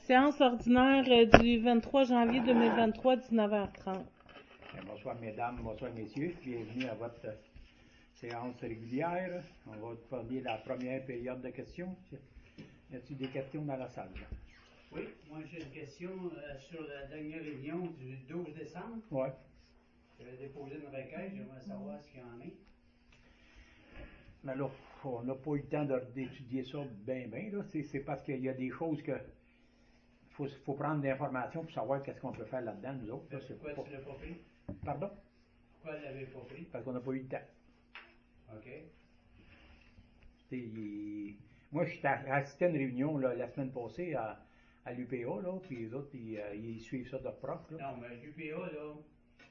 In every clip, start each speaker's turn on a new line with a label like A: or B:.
A: Séance ordinaire du 23 janvier 2023, 19h30.
B: Bonsoir mesdames, bonsoir messieurs, bienvenue à votre séance régulière. On va parler de la première période de questions. Y a-t-il des questions dans la salle?
C: Oui, moi j'ai une question sur la dernière réunion du 12 décembre.
B: Oui.
C: J'avais déposé une requête, j'aimerais savoir ce qu'il y en est.
B: Mais là, on n'a pas eu le temps d'étudier ça bien. C'est parce qu'il y a des choses que faut prendre l'information pour savoir qu'est-ce qu'on peut faire là-dedans, nous autres.
C: Pourquoi tu ne l'as pas pris?
B: Pardon?
C: Pourquoi tu ne l'avais pas pris?
B: Parce qu'on n'a pas eu le temps.
C: OK.
B: Moi, je suis assisté à une réunion là, la semaine passée à l'UPA, là, puis les autres, ils suivent ça de proche. Là.
C: Non, mais l'UPA, là,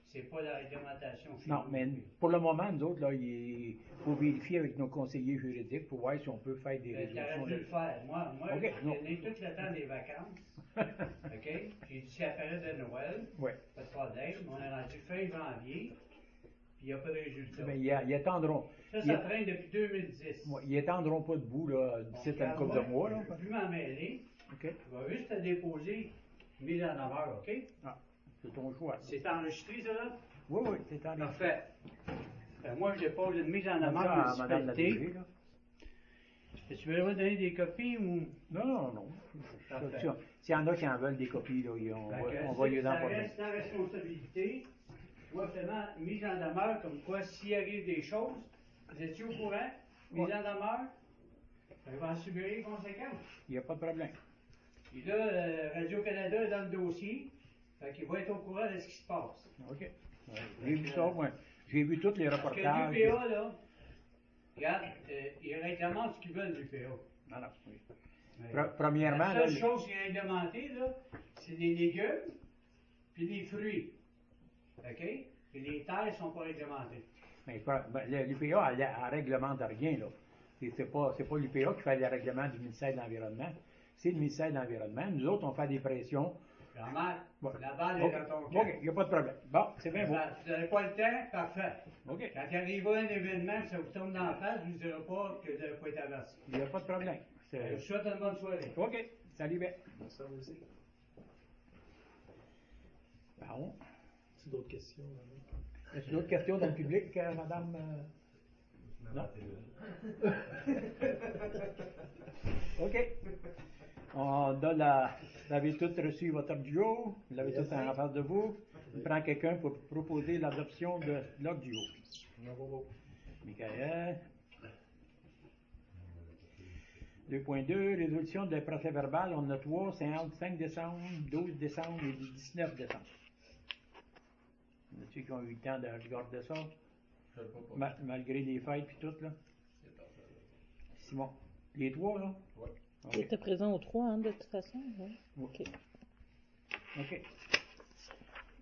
C: c'est pas la réglementation.
B: Non, mais pour le moment, nous autres, là, il faut vérifier avec nos conseillers juridiques pour voir si on peut faire des résolutions.
C: Tu aurais dû le faire. Moi
B: okay,
C: j'ai donné tout le temps des vacances. OK? J'ai dit, c'est la période de Noël.
B: Oui.
C: Pas de problème. On est rendu fin janvier, puis il n'y a pas de résultat.
B: Mais ils attendront.
C: Ça traîne depuis 2010.
B: Ils attendront pas debout, là, d'ici à une couple de mois.
C: Je ne peux plus m'en mêler.
B: OK.
C: Je vais juste te déposer mise en demeure, OK?
B: Ah, c'est ton choix.
C: C'est enregistré, ça, là?
B: Oui, c'est enregistré.
C: Parfait. Moi, je dépose une mise en demeure de municipalité. Tu veux donner des copies ou...
B: Non. S'il y en a qui en veulent des copies, là, on va les envoyer.
C: Ça reste ta responsabilité. Toi, seulement mise en demeure, comme quoi, s'il arrive des choses, vous étiez au courant, mise en demeure, ça va en subir les conséquences.
B: Il n'y a pas de problème.
C: Puis là, Radio-Canada est dans le dossier, fait qu'il va être au courant de ce qui se passe.
B: OK. J'ai vu ça, moi. J'ai vu tous les reportages.
C: Parce que l'UPA, là, regarde, ils réglementent ce qu'ils veulent, l'UPA.
B: Non, oui. Premièrement,
C: la seule chose qui est réglementée, là, c'est les légumes puis les fruits. OK? Et les terres ne sont pas réglementées.
B: Mais l'UPA, elle ne réglemente rien, là. C'est pas l'UPA qui fait le règlement du ministère de l'Environnement. C'est le ministère de l'Environnement. Nous autres, on fait des pressions.
C: La balle est dans ton camp.
B: OK, il n'y a pas de problème. Bon, c'est bien beau.
C: Vous n'avez pas le temps? Parfait.
B: OK.
C: Quand il arrivera un événement que ça vous tombe dans la face, je ne vous dirai pas que vous n'avez pas été averti.
B: Il n'y a pas de problème.
C: Je vous souhaite une bonne soirée.
B: OK. Salut, bien.
D: Bonsoir aussi.
B: Bon.
D: As-tu d'autres questions?
B: As-tu d'autres questions dans le public, madame? Non? OK. Vous avez tous reçu votre ordre du jour. Vous l'avez tous en face de vous. Je prends quelqu'un pour proposer l'adoption de l'ordre du jour. Michael. 2.2, résolution de procès verbal. On en a 3, c'est entre 5 décembre, 12 décembre et 19 décembre. Y en a-tu qui ont eu le temps de regarder ça? Malgré les fêtes et tout, là? Simon. Les 3, là?
D: Oui.
A: Tu étais présent aux 3, hein, de toute façon? Oui.
B: OK.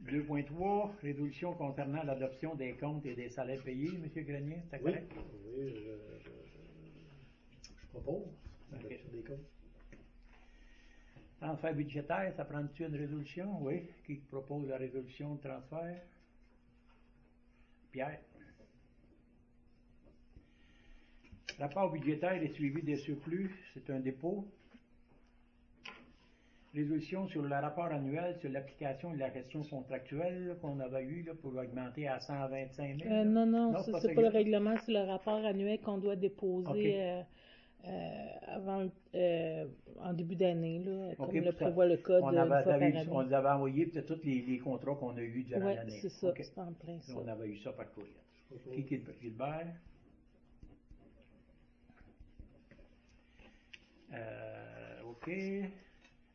B: 2.3, résolution concernant l'adoption des comptes et des salaires payés, M. Grenier, c'est correct?
D: Oui, je propose l'adoption des comptes.
B: Transfert budgétaire, ça prend-tu une résolution? Oui. Qui propose la résolution de transfert? Pierre. Rapport budgétaire et suivi des surplus, c'est un dépôt. Résolution sur le rapport annuel sur l'application de la gestion contractuelle qu'on avait eu là, pour augmenter à 125 000.
A: Non, ça, c'est pas le règlement, c'est le rapport annuel qu'on doit déposer en début d'année, là, comme le prévoit le code. On les
B: avait envoyé peut-être tous les contrats qu'on a eus durant l'année.
A: Oui, c'est ça, c'est en plein ça.
B: On avait eu ça par courriel. Qui est Gilbert? OK.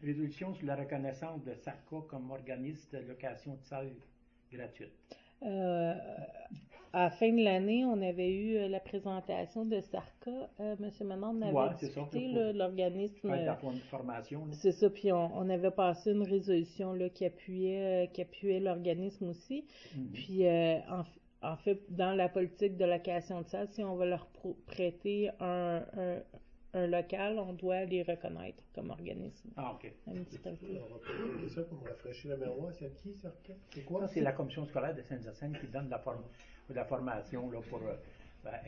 B: Résolution sur la reconnaissance de SARCA comme organisme de location de salles gratuite.
A: À la fin de l'année, on avait eu la présentation de SARCA. M. Manon, on avait discuté l'organisme.
B: Formation.
A: C'est ça, puis on avait passé une résolution là, qui appuyait l'organisme aussi. Mm-hmm. Puis, en fait, dans la politique de location de salles, si on va leur prêter un local, on doit les reconnaître comme organisme.
B: Ah, OK.
D: Un petit peu. On va poser ça pour me rafraîchir la mémoire. C'est qui, ça? C'est quoi?
B: Ça, c'est la commission scolaire de Saint-Hyacinthe qui donne la formation là, pour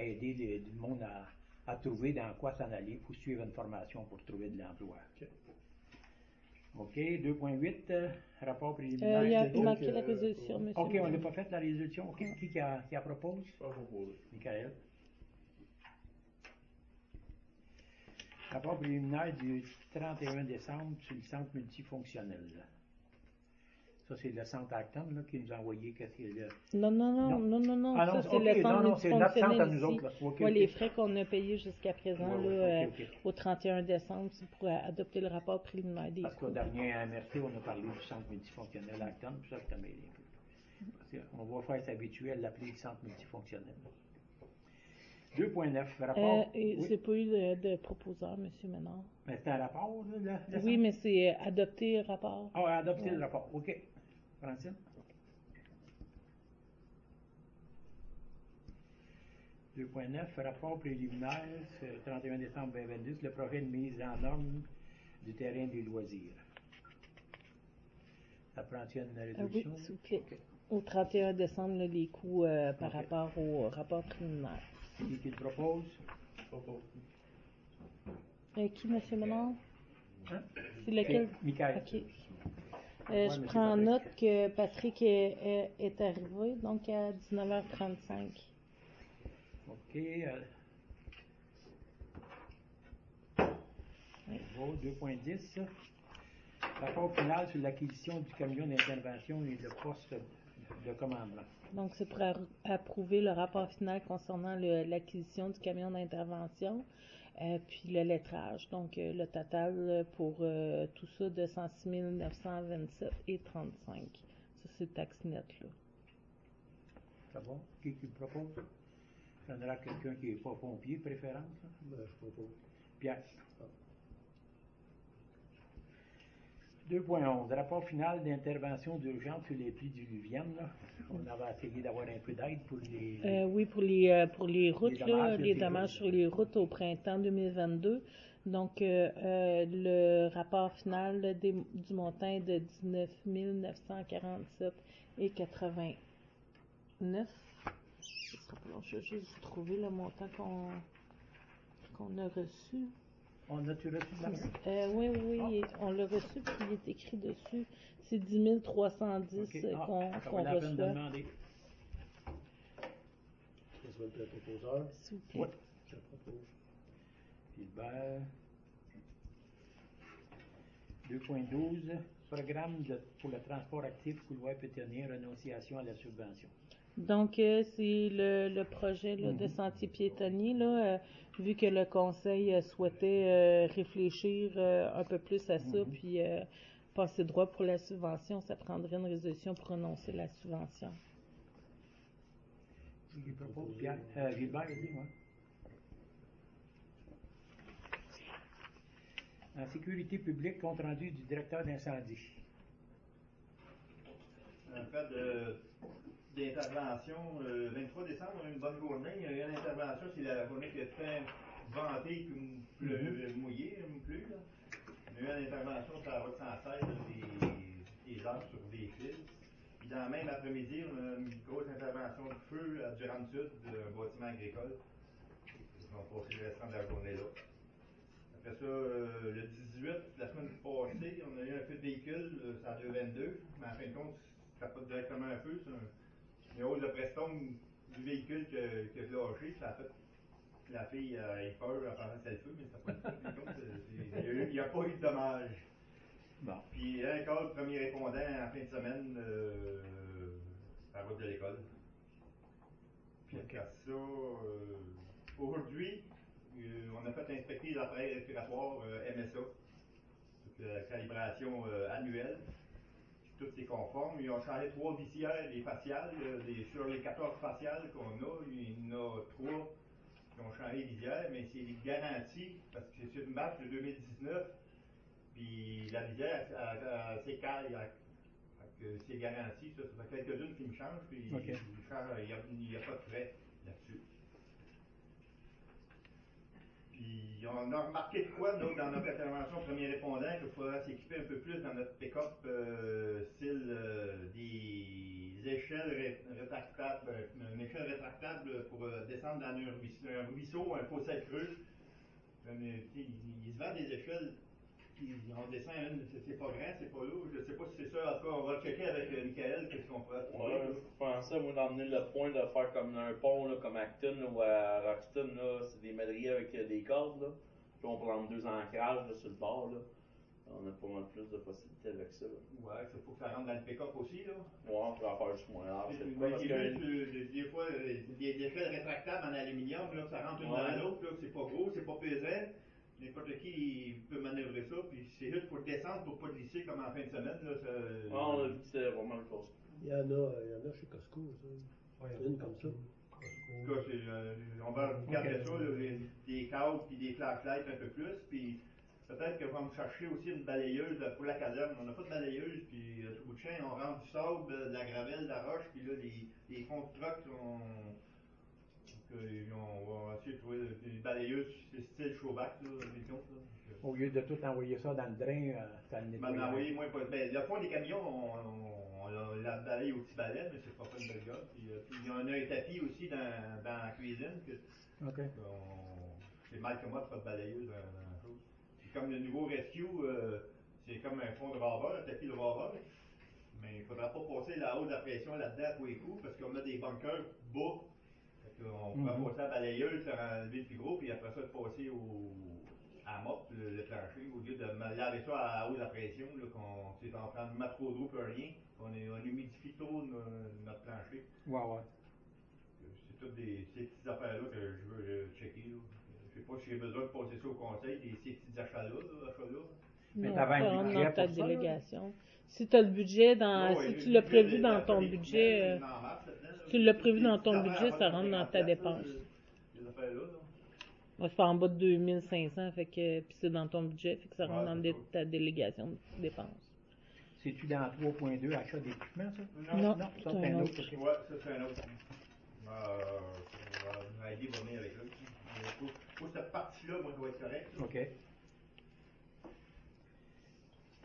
B: aider le monde à trouver dans quoi s'en aller, pour suivre une formation pour trouver de l'emploi.
D: OK.
B: OK, 2.8, rapport
A: Il
B: préliminaire.
A: il manquait la résolution, monsieur.
B: OK, on
A: Ménard.
B: n'a pas fait la résolution. OK, qui la propose?
D: Pas proposé.
B: Michael. Rapport préliminaire du 31 décembre sur le centre multifonctionnel. Ça, c'est le centre Acton là, qui nous a envoyé qu'est-ce qu'il y a.
A: Non.
B: Ah non,
A: Ça, c'est
B: OK,
A: le centre
B: non, c'est notre centre à
A: multifonctionnel
B: nous
A: ici.
B: autres. Là. OK,
A: Ouais,
B: OK.
A: les frais qu'on a payés jusqu'à présent,
B: Ouais,
A: là,
B: ouais, OK.
A: au 31 décembre, c'est pour adopter le rapport préliminaire des
B: Parce qu'au
A: coûts.
B: dernier MRC, on a parlé du centre multifonctionnel Acton, puis ça, je t'ai mêlé un peu. Parce qu'on va faire s'habituer à l'appeler le centre multifonctionnel. 2.9, rapport.
A: Et
B: Oui.
A: c'est pas eu de proposeur, monsieur Ménard.
B: Mais c'est un rapport, là, le
A: Oui,
B: centre?
A: mais c'est adopter le rapport.
B: Ah, adopter
A: Ouais.
B: le rapport. OK. Francine? 2.9, rapport préliminaire, c'est le 31 décembre 2022, le projet de mise en norme du terrain des loisirs. Ça prend-tu une
A: Oui,
B: résolution?
A: s'il vous plaît.
B: OK.
A: Au 31 décembre, là, les coûts par
B: OK.
A: rapport au rapport préliminaire.
B: Qui le propose?
D: Proposé.
A: Qui, monsieur Ménard?
B: Hein?
A: C'est lequel?
B: Michael.
A: OK.
B: Ouais,
A: Je
B: monsieur
A: prends
B: Patrick.
A: note que Patrick est arrivé, donc à 19h35.
B: OK. On va, 2.10. Rapport final sur l'acquisition du camion d'intervention et le poste de commandement.
A: Donc, c'est pour approuver le rapport final concernant l'acquisition du camion d'intervention, puis le lettrage. Donc, le total pour tout ça de 106 927,35. Ça, c'est le taxe net, là.
B: Ça va? Qui le propose? Il y en aura quelqu'un qui n'est pas pompier, préférence? Là?
D: Ben, je propose.
B: Pierre. 2.11. Rapport final d'intervention d'urgence sur les pluies diluviennes. Là. On avait essayé d'avoir un peu d'aide pour les...
A: Oui, pour les routes, les dommages sur les routes au printemps 2022. Donc, le rapport final du montant est de 19 947,89. Je vais juste trouver le montant qu'on a reçu.
B: On a-tu reçu de l'argent?
A: Oui, on l'a reçu, puis il est écrit dessus. C'est 10 310
B: Okay.
A: qu'on
B: ça vaut la peine de
A: reçoit.
B: demander.
D: Ça soit le proposeur.
A: S'il vous plaît.
B: Oui.
D: Je propose.
B: Gilbert. 2.12. Programme pour le transport actif couloir pétonnier, renonciation à la subvention.
A: Donc, c'est le projet là, de sentier piétonnier, là, vu que le conseil souhaitait réfléchir un peu plus à ça, puis passer droit pour la subvention, ça prendrait une résolution pour renoncer la subvention.
B: Qui propose? Pierre, Gilbert, il dit, moi. En sécurité publique, compte rendu du directeur d'incendie.
E: En fait, d'intervention, le 23 décembre, on a eu une bonne journée. Il y a eu une intervention, c'est la journée qui a fait venter puis mouiller, plus. Là. On a eu une intervention sur la route 116, des arbres sur des fils. Puis dans le même après-midi, on a une grosse intervention de feu à Durham-Sud, d'un bâtiment agricole. On va passer le restant de la journée là. Après ça, le 18, la semaine passée, on a eu un feu de véhicule, c'est à 222, mais en fin de compte, ça n'a pas directement un feu, c'est une hausse de pression du véhicule qui a lâché, ça a fait que la fille a eu peur en pensant que c'était le feu, mais c'était pas le feu. Il n'y a pas eu de dommages.
B: Bon.
E: Puis un cas de premier répondant en fin de semaine à la route de l'école. Puis après ça, aujourd'hui, on a fait inspecter les appareils respiratoires MSA, la calibration annuelle. Tout est conforme. Ils ont changé 3 visières, les faciales. Sur les 14 faciales qu'on a, il y en a 3 qui ont changé les visières, mais c'est des garanties, parce que c'est une marque de 2019, puis la visière, s'écaille. C'est garanti, ça fait quelques-unes qui me changent, puis il n'y a pas de frais là-dessus. Puis on a remarqué de quoi, nous, dans notre intervention premier répondant, qu'il faudrait s'équiper un peu plus dans notre pick-up style des échelles rétractables, une échelle rétractable pour descendre dans un ruisseau, un fossé creux. Il se vend des échelles on descend une, c'est pas grand, c'est pas lourd. Je sais pas si c'est ça. En tout cas, on va checker avec Michael qu'est-ce qu'on pourrait trouver.
F: Ouais, je pensais, moi, d'emmener le point de faire comme un pont, là, comme Acton là, ou à Roxton, là, c'est des madriers avec des cordes, là. Puis on prend 2 ancrages là, sur le bord, là. On a pas mal plus de possibilités avec ça. Là.
E: Ouais, il faut que ça rentre dans le pick-up aussi, là.
F: Ouais, on pourrait en faire juste moins large.
E: C'est
F: Quoi, parce que...
E: des fois, des échelles rétractables en aluminium, là, ça rentre une dans l'autre, là, c'est pas gros, c'est pas pesant. N'importe qui peut manœuvrer ça, puis c'est juste pour descendre pour pas glisser comme en fin de semaine. Là, ça...
F: on a vu que c'était vraiment le Costco.
D: Il y en a chez Costco, ça. Une comme ça.
E: En tout cas, on va regarder ça, là, des câbles puis des flashlights un peu plus, puis peut-être qu'on va me chercher aussi une balayeuse pour la caserne. On n'a pas de balayeuse, puis tout bout de champ, on rentre du sable, de la gravelle, de la roche, puis là, les fonds de troc, on va essayer de trouver des balayeuses style Chaubac, là, mettons.
B: Au lieu de tout envoyer ça dans le drain, ça le nettoie.
E: Moins pas. Ben, le fond des camions, on la balaye au petit balai, mais c'est pas une belle gosse. Puis il y en a un tapis aussi dans la cuisine.
B: OK.
E: C'est mal que moi de faire de balayeuse dans la chose. Puis comme le nouveau Rescue, c'est comme un fond de raveur, un tapis de raveur. Mais il ne faudra pas passer la haute de la pression là-dedans à tous les coups, parce qu'on a des bunkers bas. On pourra passer à la balayeuse, faire enlever le plus gros, puis après ça, de passer à mop, le plancher, au lieu de laver ça à haute la pression, qu'on en prend trop d'eau pour rien, on humidifie trop notre plancher.
B: Ouais.
E: C'est toutes ces petites affaires-là que je veux checker. Là. Je sais pas si j'ai besoin de passer ça au conseil, ces petits achats-là.
B: Mais
A: Non,
B: t'avais un
A: ça rentre
B: budget
A: dans ta
B: pour ça, là?
A: délégation. Si tu as le budget si tu l'as prévu dans ton budget, tu l'as prévu dans ton budget, ça rentre dans ta dépense.
E: Ces affaires-là.
A: Moi, je fais en bas de 2500, fait que, puis c'est dans ton budget, fait que ça rentre dans ta délégation de dépenses.
B: C'est-tu dans 3.2 achat d'équipement, ça?
A: Non,
B: ça
A: c'est
B: c'est
A: un
B: un
A: autre.
B: autre.
E: Ouais, ça c'est un autre. Heidi va venir avec l'autre. Pour cette partie-là, moi, ça va être correct. Là.
B: OK.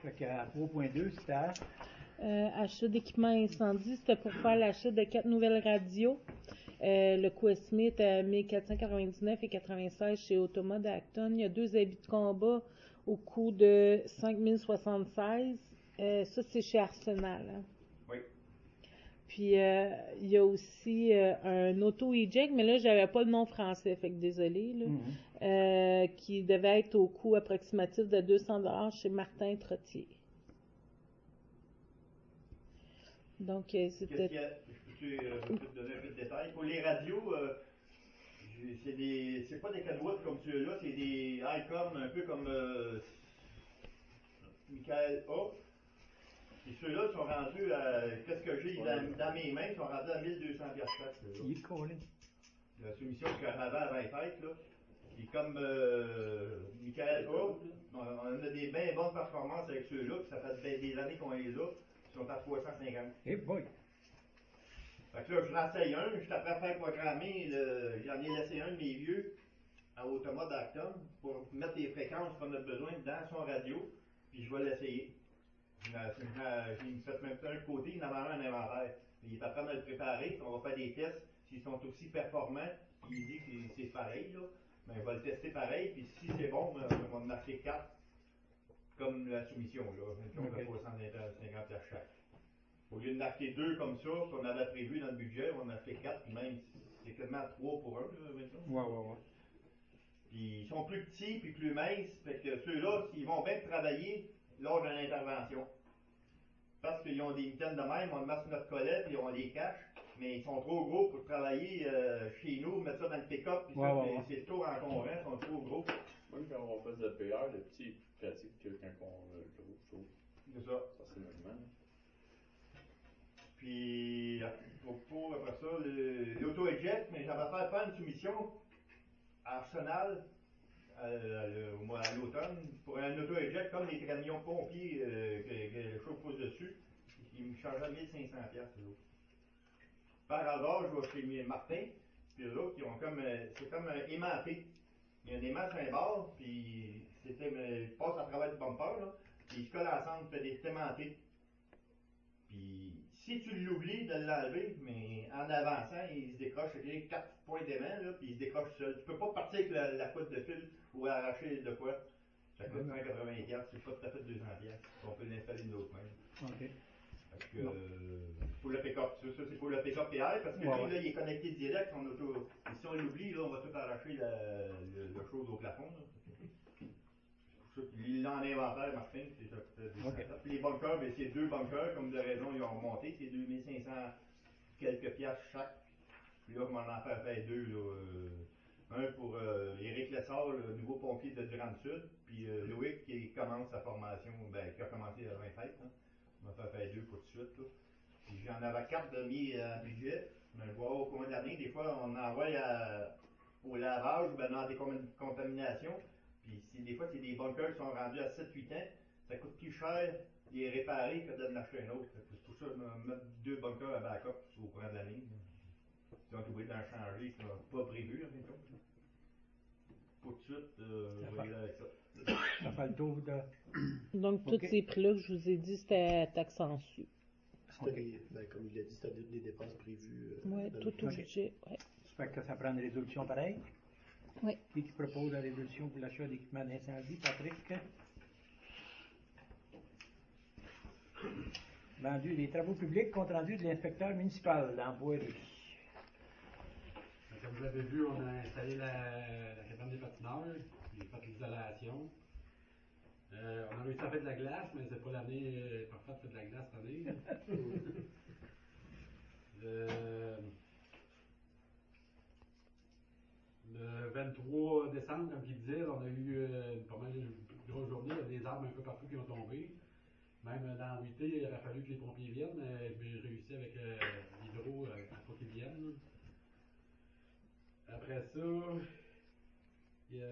B: Fait qu'à 3.2, c'était à...
A: Achat d'équipement incendie, c'était pour faire l'achat de 4 nouvelles radios. Le coût estimé est à 1499 et 96 chez Automa d'Acton. Il y a 2 habits de combat au coût de 5076. Ça, c'est chez Arsenal. Hein?
E: Oui.
A: Puis, il y a aussi un auto-eject, mais là, j'avais pas le nom français, fait que désolé, là, qui devait être au coût approximatif de 200$ chez Martin Trottier. Donc, c'était...
E: Je peux te donner un peu de détails. Pour les radios, c'est pas des canouettes comme ceux-là, c'est des ICOM, un peu comme Michael A. Et ceux-là sont rendus à, qu'est-ce que j'ai dans mes mains, sont rendus à 1200$ chaque.
B: Il est collé.
E: La soumission que j'avais avant les fêtes, là. Puis comme Michael A, on a des bien bonnes performances avec ceux-là, puis ça fait des années qu'on les a, ils sont à 350.
B: Eh boy!
E: Fait que là, je l'essaye un, je suis après à faire programmer, j'en ai laissé un de mes vieux à Automa d'Acton pour mettre les fréquences qu'on a besoin dans son radio, puis je vais l'essayer. J'ai fait même un côté, il en a un inventaire. Il est en train de le préparer, on va faire des tests, s'ils sont aussi performants, il dit que c'est pareil, là. Mais on va le tester pareil, puis si c'est bon, on va en acheter 4, comme la soumission, là, une de 350$ chaque. Au lieu d'en acheter 2 comme ça, qu'on avait prévu dans le budget, on en a acheté 4, puis même, c'est quasiment 3 pour 1, là,
B: Ouais.
E: Puis ils sont plus petits, puis plus minces, fait que ceux-là, ils vont bien travailler lors d'une intervention. Parce qu'ils ont des mitaines de même, on le met sur notre collet, puis on les cache, mais ils sont trop gros pour travailler chez nous, mettre ça dans le pick-up, puis c'est trop encombrant, ils sont trop gros.
F: Même quand on fait le PR, le petit est plus pratique que quand on a le gros, je trouve.
E: C'est ça.
F: Personnellement.
E: Puis, pour après ça, l'auto-eject, mais j'avais fait faire une soumission à Arsenal à l'automne pour un auto-eject comme les camions pompiers que le chaud pose dessus. Ils me chargeaient 1500$. Par hasard, je vais chez Martin, puis eux autres, c'est comme aimanté. Il y a un aimant sur un bord, puis il passe à travers du bumper, là, puis ils se collent ensemble, fait des aimantés. Puis, si tu l'oublies de l'enlever, mais en avançant, il se décroche, c'est 4 points d'aimant, là, puis il se décroche seul. Tu peux pas partir avec la couette de fil ou arracher de quoi. Ça coûte 180$, c'est pas tout à fait 200$. On peut l'installer de l'autre même.
B: OK.
E: Fait que, pour le pick-up, ça c'est pour le pick-up PR, parce que lui, là, il est connecté direct, son auto. Et si on l'oublie, là, on va tout arracher le chose au plafond. Là. C'est pour ça qu'il l'a en inventaire, Martin, c'est ça.
B: OK.
E: Puis les bunkers, ben, c'est 2 bunkers, comme de raison, ils ont remonté, c'est 2500 quelques piastres chaque. Puis là, on en fait 2, là. Un pour Éric Lessard, le nouveau pompier de Durham-Sud, puis Loïc qui commence sa formation, ben, qui a commencé à 20 fêtes. Hein. On va faire 2 pour tout de suite. Là. Puis j'en avais 4 de mis à budget. Mais je vois au cours de l'année, des fois, on envoie au lavage ou ben, dans des contaminations. Puis des fois, c'est des bunkers qui sont rendus à 7-8 ans. Ça coûte plus cher de les réparer que d'en acheter un autre. C'est pour ça que je vais mettre 2 bunkers à backup au cours de l'année. Si on est obligé d'en changer, ce n'est pas prévu, en fin de compte. Pour tout de suite, je vais y aller avec ça.
B: Ça fait le tour de...
A: Donc, tous ces prix-là que je vous ai dit, c'était taxe en su.
D: C'était comme il l'a dit, c'était des dépenses prévues.
A: Oui, tout au budget. Ouais.
B: Ça fait que ça prend une résolution pareille.
A: Oui.
B: Qui propose la résolution pour l'achat d'équipements d'incendie? Patrick? Vendu des travaux publics, compte rendu de l'inspecteur municipal d'Emploi russe.
G: Comme vous l'avez vu, on a installé la cabane des patineurs, j'ai fait l'isolation. On a réussi à faire de la glace, mais c'est pas l'année parfaite pour faire de la glace cette année. Le 23 décembre, comme il disait, on a eu pas mal de grosses journées, il y a des arbres un peu partout qui ont tombé. Même dans l'UT, il aurait fallu que les pompiers viennent, mais j'ai réussi avec l'hydro à pas qu'ils viennent. Après ça, il y a...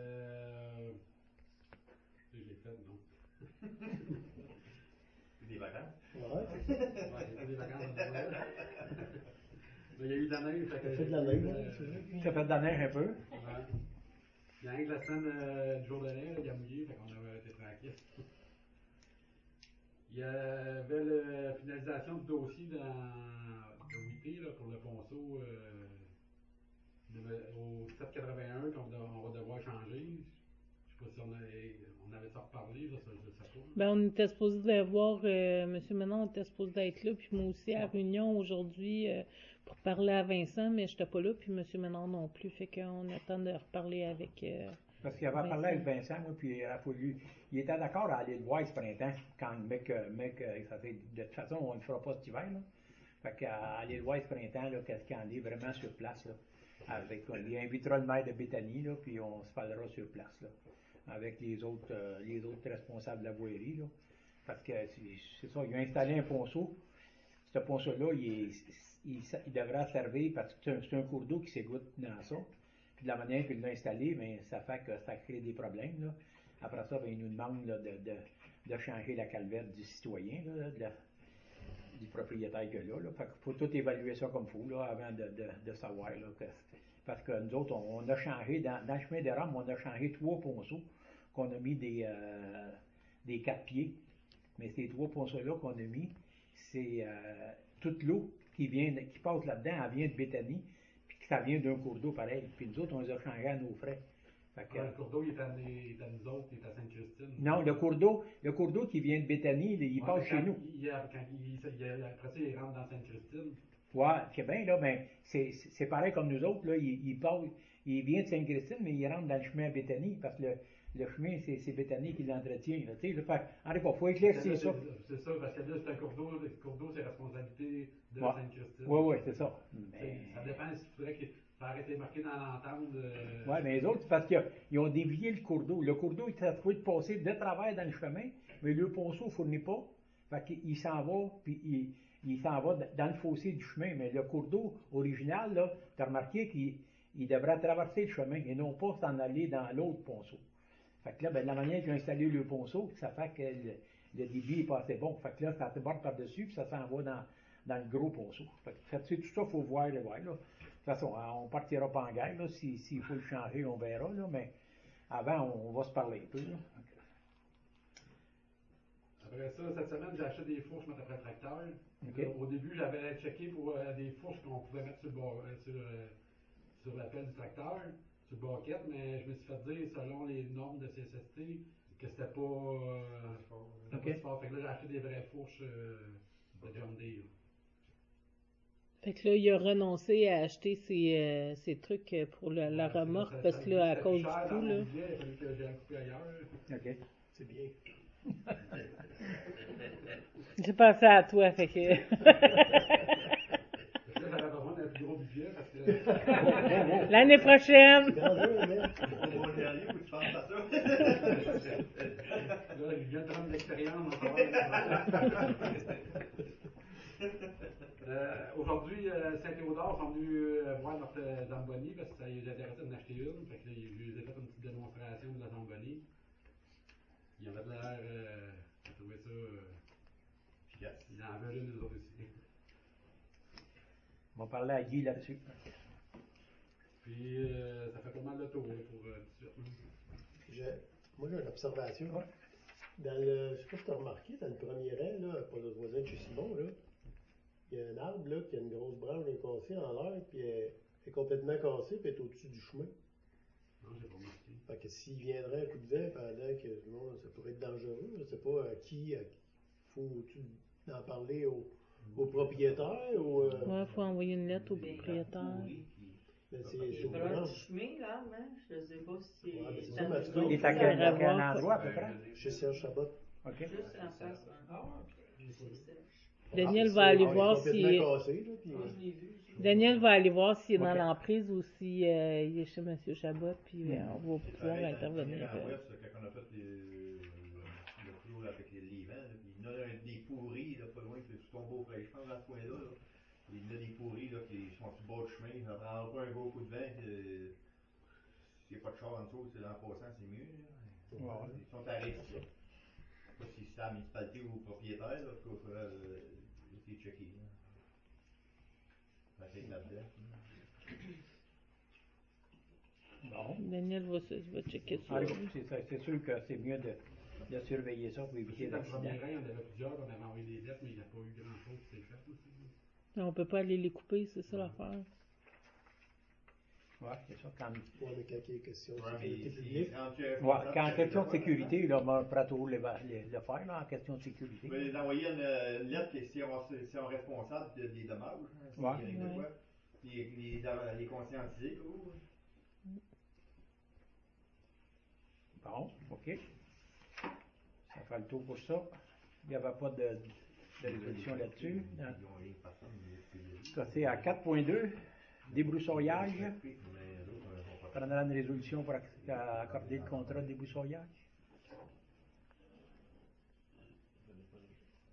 G: Je l'ai fait, non?
E: C'est des vacances?
D: Ouais.
G: Ouais, c'est des vacances en Noël. Mais il y a eu de la neige.
D: Ça fait de la neige, c'est vrai.
B: Ça fait de la neige un peu.
G: Ouais. Il y a rien que la semaine du jour de l'année, il a mouillé, fait qu'on avait été tranquille. Il y avait la finalisation du dossier de WIT pour le ponceau au 781 qu'on va devoir changer. Je ne sais pas si on avait ça reparlé, ça, je ne sais pas.
A: Ben, on était supposé de voir, M. Menon était supposé d'être là, puis moi aussi à la réunion aujourd'hui pour parler à Vincent, mais je n'étais pas là, puis M. Menon non plus, fait qu'on attend de reparler avec
B: Parce qu'il avait parlé avec Vincent, moi, puis il était d'accord à aller le voir ce printemps, quand le mec, ça fait, de toute façon, on ne le fera pas cet hiver, là. Fait qu'à aller le voir ce printemps, là, qu'est-ce qu'il en est vraiment sur place, là. Il invitera le maire de Béthanie, là, puis on se parlera sur place, là, avec les autres responsables de la voirie, là. Parce que c'est ça, il a installé un ponceau. Ce ponceau-là, il devra servir parce que c'est un cours d'eau qui s'égoutte dans ça. Puis de la manière qu'il l'a installé, bien, ça fait que ça crée des problèmes, là. Après ça, bien, il nous demande là, de changer la calvette du citoyen, là, du propriétaire que là. Fait qu'il faut tout évaluer ça comme il faut, là, avant de savoir, là, parce que nous autres, on a changé, dans le chemin des rames, on a changé 3 ponceaux, qu'on a mis des 4 pieds. Mais ces 3 ponceaux-là qu'on a mis, c'est toute l'eau qui passe là-dedans, elle vient de Béthanie, puis que ça vient d'un cours d'eau pareil. Puis nous autres, on les a changés à nos frais. Fait que,
G: le cours d'eau, il est à nous autres, il est à Sainte-Christine.
B: non, le cours d'eau qui vient de Béthanie, il passe chez nous.
G: Après ça, il rentre dans Sainte-Christine.
B: Ouais, c'est bien, là, ben, c'est pareil comme nous autres, là, il vient de Sainte-Christine, mais il rentre dans le chemin à Béthanie, parce que le chemin, c'est Béthanie qui l'entretient, là, tu sais, il faut éclaircir ça.
G: C'est ça, parce que là, c'est un cours d'eau, le cours d'eau, c'est responsabilité de Sainte-Christine.
B: Oui, c'est ça. Mais...
G: Ça dépend s'il faudrait que ça aurait été marqué dans l'entente.
B: Oui, mais les autres, c'est parce qu'ils ont dévié le cours d'eau. Le cours d'eau, il s'est trouvé de passer de travers dans le chemin, mais le ponceau ne fournit pas, fait qu'il s'en va, puis il s'en va dans le fossé du chemin, mais le cours d'eau original, là, tu as remarqué qu'il devrait traverser le chemin et non pas s'en aller dans l'autre ponceau. Fait que là, ben, la manière qu'ils ont installé le ponceau, ça fait que le débit est pas assez bon. Fait que là, ça déborde par-dessus, puis ça s'en va dans le gros ponceau. Fait que tout ça, il faut voir. De toute façon, on partira pas en guerre, là. S'il faut le changer, on verra, là, mais avant, on va se parler un peu, là.
G: Après ça, cette semaine, j'ai acheté des fourches mettre après le tracteur.
B: Okay.
G: Au début, j'avais checké pour des fourches qu'on pouvait mettre sur la pelle du tracteur, sur le boquette, mais je me suis fait dire, selon les normes de CSST, que c'était pas si fort. Fait que là, j'ai acheté des vraies fourches de John Deere.
A: Fait que là, il a renoncé à acheter ses trucs pour la remorque parce que là, à cause du
G: cher
A: coût,
G: dans mon
A: là.
G: budget, il a fallu que j'aille couper ailleurs.
B: OK.
D: C'est bien.
A: J'ai pensé à toi, fait que.
G: Là, j'avais besoin d'un plus gros budget parce que.
A: L'année prochaine!
D: Dangereux, mais.
E: On est allé, faut que tu penses à ça.
G: Là, il vient de prendre de l'expérience encore. Aujourd'hui, Saint-Théodore sont venus voir notre Zamboni parce que ça les intéressait d'en acheter une. Fait que là, je les ai fait une petite démonstration de la Zamboni. Ils avaient l'air de trouver ça. Ils en veulent une, eux autres aussi.
B: On va parler à Guy là-dessus.
G: Puis, ça fait pas mal de tour là, pour tout de suite.
D: Moi, j'ai une observation. Dans le, je sais pas si tu as remarqué, dans le premier rang, là, pas notre voisin de chez Simon, là, il y a un arbre là, qui a une grosse branche cassée en l'air, puis elle est complètement cassée, puis elle est au-dessus du chemin.
G: Non, j'ai pas remarqué.
D: Fait que s'il viendrait un coup de vent pendant que non, ça pourrait être dangereux, je sais pas à qui faut-tu en parler au propriétaire ou.
A: Ouais, faut envoyer une lettre au propriétaire.
D: Mais c'est
H: Il est
D: au
H: proche
D: branche.
H: du chemin, là, hein? Je sais pas si c'est.
D: Ouais, mais c'est
H: c'est
D: ça, mais en tout cas,
B: Il est à
A: Ça
B: quel
A: aurait voir,
B: endroit à peu près?
D: Chez Serge Chabot.
B: OK.
H: Juste en face.
B: Ah,
A: Daniel va aller voir
D: si.
A: si.
D: Complètement cassé, là, puis.
H: Moi, je l'ai vu.
A: Daniel va aller voir s'il est dans
B: Ok.
A: l'emprise ou s'il est chez M. Chabot, puis on va pouvoir intervenir.
E: Quand on a fait le clos avec les vents, là, puis il y en a des pourris, là, pas loin, que tu tombes au fraîchement dans ce coin-là. Là. Il y en a des pourris là, qui sont sur le bord du chemin, ça ne prendra pas un gros coup de vent. S'il n'y a pas de char en dessous, c'est en passant, c'est mieux. Là.
B: Ouais.
E: Ils sont arrêtés ça. Je sais pas si c'est à la municipalité ou au propriétaire, là, il faudra essayer de checker. Là. Peut-être là-dedans.
B: Bon.
A: Daniel va checker ça.
B: Allez, c'est sûr que c'est mieux de surveiller ça pour éviter
G: Dans le premier
B: l'accident.
G: rang, il y en avait plusieurs, on avait envoyé des lettres, mais il n'y a pas eu grand-chose qui s'est fait aussi.
A: On peut pas aller les couper, c'est ça l'affaire.
B: Ouais, c'est ça. Quand,
D: Ouais, mais quand il y a question de
E: Ouais, mais
D: sécurité
E: si-
D: publique.
B: ouais, quand question de sécurité, là, on prêt toujours le faire, là, en question de sécurité.
E: Vous pouvez les envoyer une lettre qui si on responsable des dommages. Hein, s'il y a
B: Ouais.
E: de quoi. Puis les conscientiser.
B: Bon, OK. Ça fait le tour pour ça. Il n'y avait pas de résolution là-dessus. Ça, c'est à 4.2, débroussaillage. Prendra une résolution pour accorder le contrat de débroussaillage.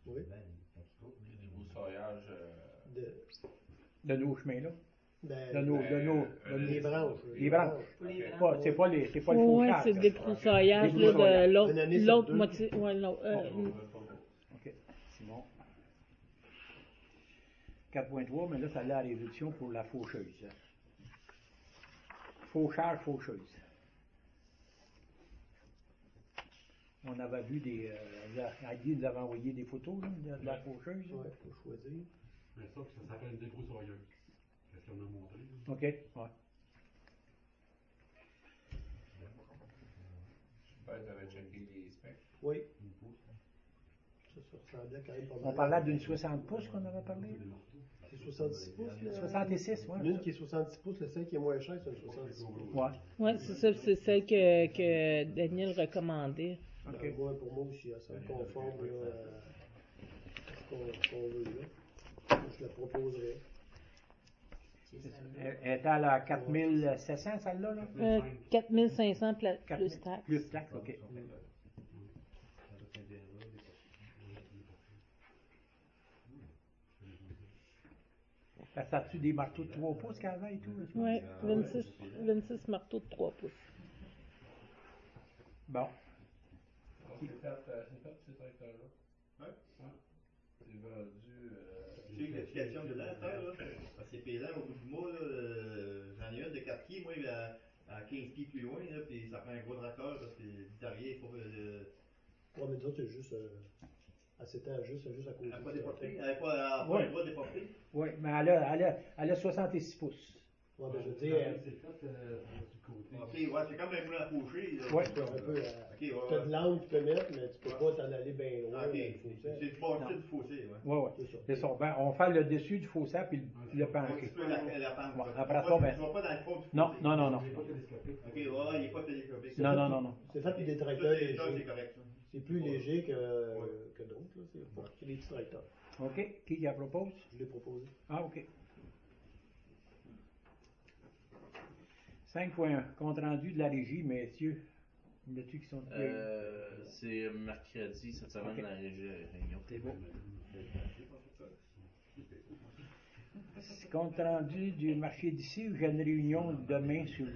D: Oui.
F: Débroussaillage.
B: De nos chemins, là.
D: Ben,
B: De nos,
D: les branches.
B: les branches.
H: Pour les
F: Ok.
H: branches.
B: C'est pas le
A: Ouais,
B: fauchage.
A: c'est le débroussaillage là,
B: Débroussaillage.
A: de
D: Une année sur
A: l'autre
D: deux.
A: moitié. Ouais, non,
B: OK, c'est bon. 4.3, mais là, ça a la résolution pour la faucheuse. Fauchage, faucheuse. On avait vu Guy nous avait envoyé des photos là, de la faucheuse.
D: Ouais, faut choisir.
G: Mais ça s'appelle une débroussailleuse. C'est ce qu'on a montré.
B: OK, ouais.
F: J'espère que tu avais checké les specs.
D: Oui. Ça ressemblait quand même pas mal.
B: On parlait d'une 60 pouces qu'on avait parlé.
D: C'est 70 pouces, là.
B: 66, ouais.
D: L'une qui est 70 pouces, le celle qui est moins chère, c'est une 70 pouces.
B: Ouais.
A: ouais, c'est ça, c'est celle que Daniel recommandait.
B: OK.
D: Ben, moi, pour moi aussi, ça me conforme là, à ce qu'on veut là. Je la proposerais.
B: Elle est à la 4700, celle-là, là?
A: 4500 plus
B: 4000
A: taxes.
B: Plus taxes, OK. Ça statue des marteaux de 3 pouces qu'elle avait et tout? Là?
A: Ouais, 26 marteaux de 3 pouces.
B: Bon.
F: C'est fait ces tracteurs-là.
E: Ouais.
F: C'est vendu.
E: Tu sais, l'explication de là, là, parce que c'est paysan au bout du mois, là, j'en ai une de 4 pieds, moi, à 15 pieds plus loin, là, puis ça fait un gros tracteur, parce que le derrière, il faut.
D: Ouais, mais disons, c'est juste. À cet âge, juste à cause
E: Elle n'a pas
D: de
E: déporté, elle n'a pas
B: Ouais.
E: le droit de déporter.
B: Oui, mais elle a 66 pouces.
D: Ouais, ben, je veux
G: C'est
D: dire,
G: fait du côté.
E: Ok, ouais, c'est comme un moulin à faucher. là.
B: Ouais.
D: tu peux un peu,
E: Ok, ouais,
D: t'as de
E: ouais.
D: l'angle que tu peux mettre, mais tu peux pas t'en aller bien loin.
E: Ah, ok.
D: il faut
E: C'est
D: ça.
E: le bâti du fossé, ouais.
B: Ouais, ouais.
D: C'est ça.
B: C'est ça. Ben, on fait le dessus du fossé puis le
E: Un
B: penché.
E: petit peu la pente.
B: Ouais,
E: ouais.
B: après
E: Tu
B: ça,
E: vas
B: ben-
E: tu vas pas dans le fond du
B: Non,
E: fossé.
B: non, non, non.
G: Il n'est pas télescopique.
E: Ok, ouais, il n'est pas télescopique.
B: Non, non, non, non.
D: C'est fait pour des
E: Ça,
D: tracteurs
E: c'est ça, c'est
D: légers.
E: correct, ça.
D: C'est plus léger que
E: Ouais.
D: d'autres, là. C'est pour les petits tracteurs.
B: OK. Qui la propose?
D: Je l'ai proposé.
B: Ah, OK. 5.1. Compte rendu de la régie, messieurs. Y en a-tu qui sont...
F: C'est mercredi cette semaine
B: Ok.
F: la réunion.
B: C'est beau. Compte rendu du marché d'ici, j'ai une réunion demain sur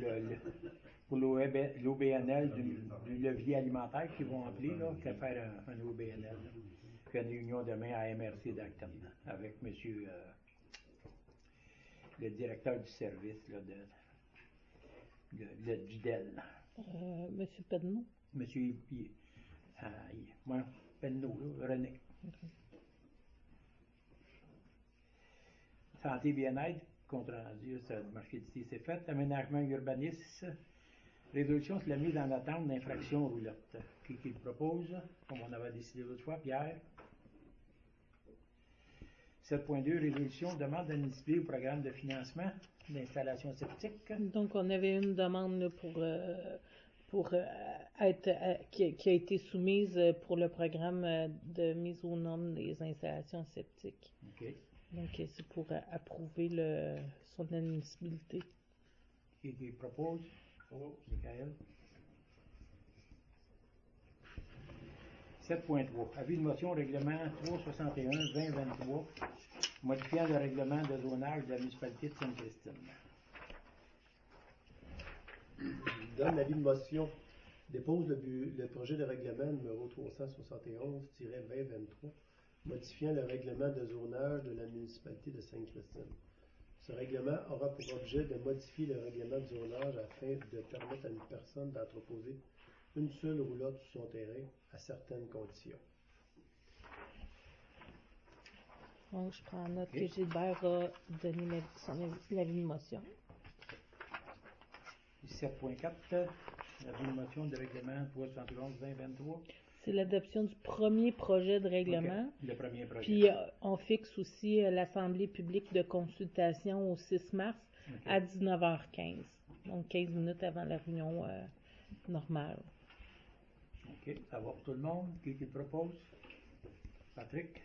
B: pour l'OBNL du levier alimentaire qu'ils vont appeler, là, qui va faire un OBNL. Là. J'ai une réunion demain à MRC d'Acton avec monsieur le directeur du service là, du DEL.
A: Monsieur Pedneau.
B: Monsieur Penneau, là, René. Santé bien-être, compte rendu, ça, le marché d'ici, c'est fait. Aménagement urbanisme, résolution sur la mise en attente d'infraction roulotte. Qui le propose, comme on avait décidé l'autre fois, Pierre. 7.2, résolution, demande d'admissibilité au programme de financement d'installation septique.
A: Donc, on avait une demande là, pour être qui a été soumise pour le programme de mise aux normes des installations septiques.
B: OK.
A: Donc, c'est pour approuver son admissibilité.
B: Qui le propose? Michael. 7.3. Avis de motion au règlement 361-2023, modifiant le règlement de zonage de la municipalité de Sainte-Christine.
D: Je donne l'avis de motion. Dépose le projet de règlement numéro 371-2023, modifiant le règlement de zonage de la municipalité de Sainte-Christine. Ce règlement aura pour objet de modifier le règlement de zonage afin de permettre à une personne d'entreposer une seule roulotte sur son terrain à certaines conditions.
A: Donc, je prends en note
B: Ok.
A: que Gilbert a donné l'avis de motion.
B: 7.4. Avis de motion de règlement 371-2023.
A: C'est l'adoption du premier projet de règlement.
B: OK. Le premier projet.
A: Puis, on fixe aussi l'Assemblée publique de consultation au 6 mars
B: OK.
A: à 19h15. Donc, 15 minutes avant la réunion normale.
B: OK. Ça va pour tout le monde. Qui le propose? Patrick?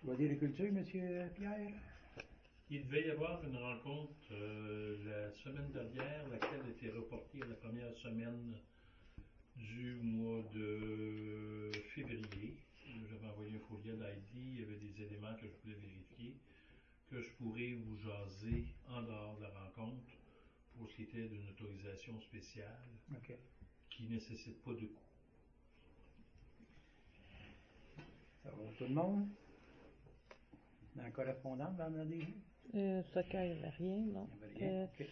B: Loi d'agriculture, monsieur Pierre?
I: Il devait y avoir une rencontre la semaine dernière, laquelle a été reportée à la première semaine du mois de février. J'avais envoyé un courriel à Heidi, il y avait des éléments que je voulais vérifier, que je pourrais vous jaser en dehors de la rencontre pour ce qui était d'une autorisation spéciale
B: OK.
I: qui ne nécessite pas de coût.
B: Ça va pour tout le monde? Dans la correspondance, dans le DG?
A: Soccer, il n'y avait rien, non?
B: Il n'y avait rien. OK.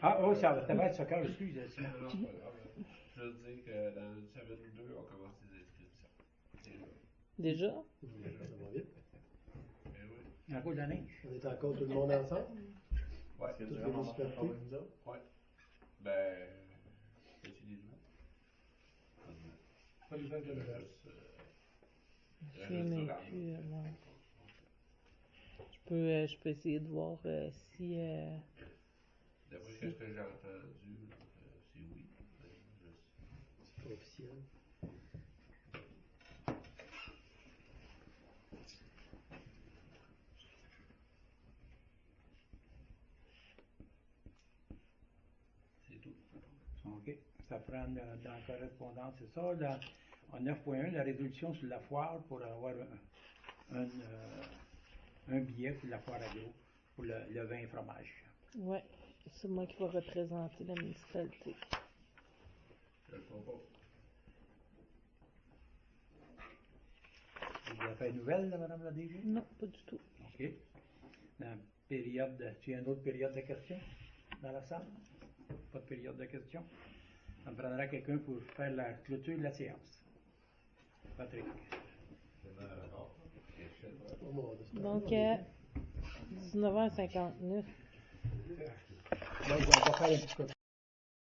B: Ah, oh, ça va être soccer, excuse.
J: Non, c'est pas grave. Je veux dire que dans une semaine ou deux, on commence les inscriptions.
A: Déjà?
D: Ça va vite.
J: Mais oui.
B: En cause de la neige.
D: On est encore tout le monde ensemble?
J: Ouais,
D: Toutes les municipalités?
J: ouais. Ben, c'est des deux.
G: Pas de nouvelles de l'Europe.
A: Je ne sais même plus. Ouais. Je peux essayer de voir si...
J: D'après ce que j'ai entendu, c'est oui.
D: C'est pas officiel.
J: C'est tout.
B: OK. Ça prend dans la correspondance, c'est ça. En 9.1, la résolution sur la foire pour avoir un billet pour la foire agro, pour le vin et fromage.
A: Ouais, c'est moi qui vais représenter la municipalité.
J: Je le propose.
B: Vous avez fait une nouvelle, là, Madame la DG?
A: Non, pas du tout.
B: OK. Dans la période, tu as une autre période de questions dans la salle? Pas de période de questions? Ça me prendra quelqu'un pour faire la clôture de la séance. Patrick.
E: C'est dans la rapport.
D: Oh, mon Dieu, c'est
A: Donc,
D: pas
A: 19h59.
D: Donc, on va faire un petit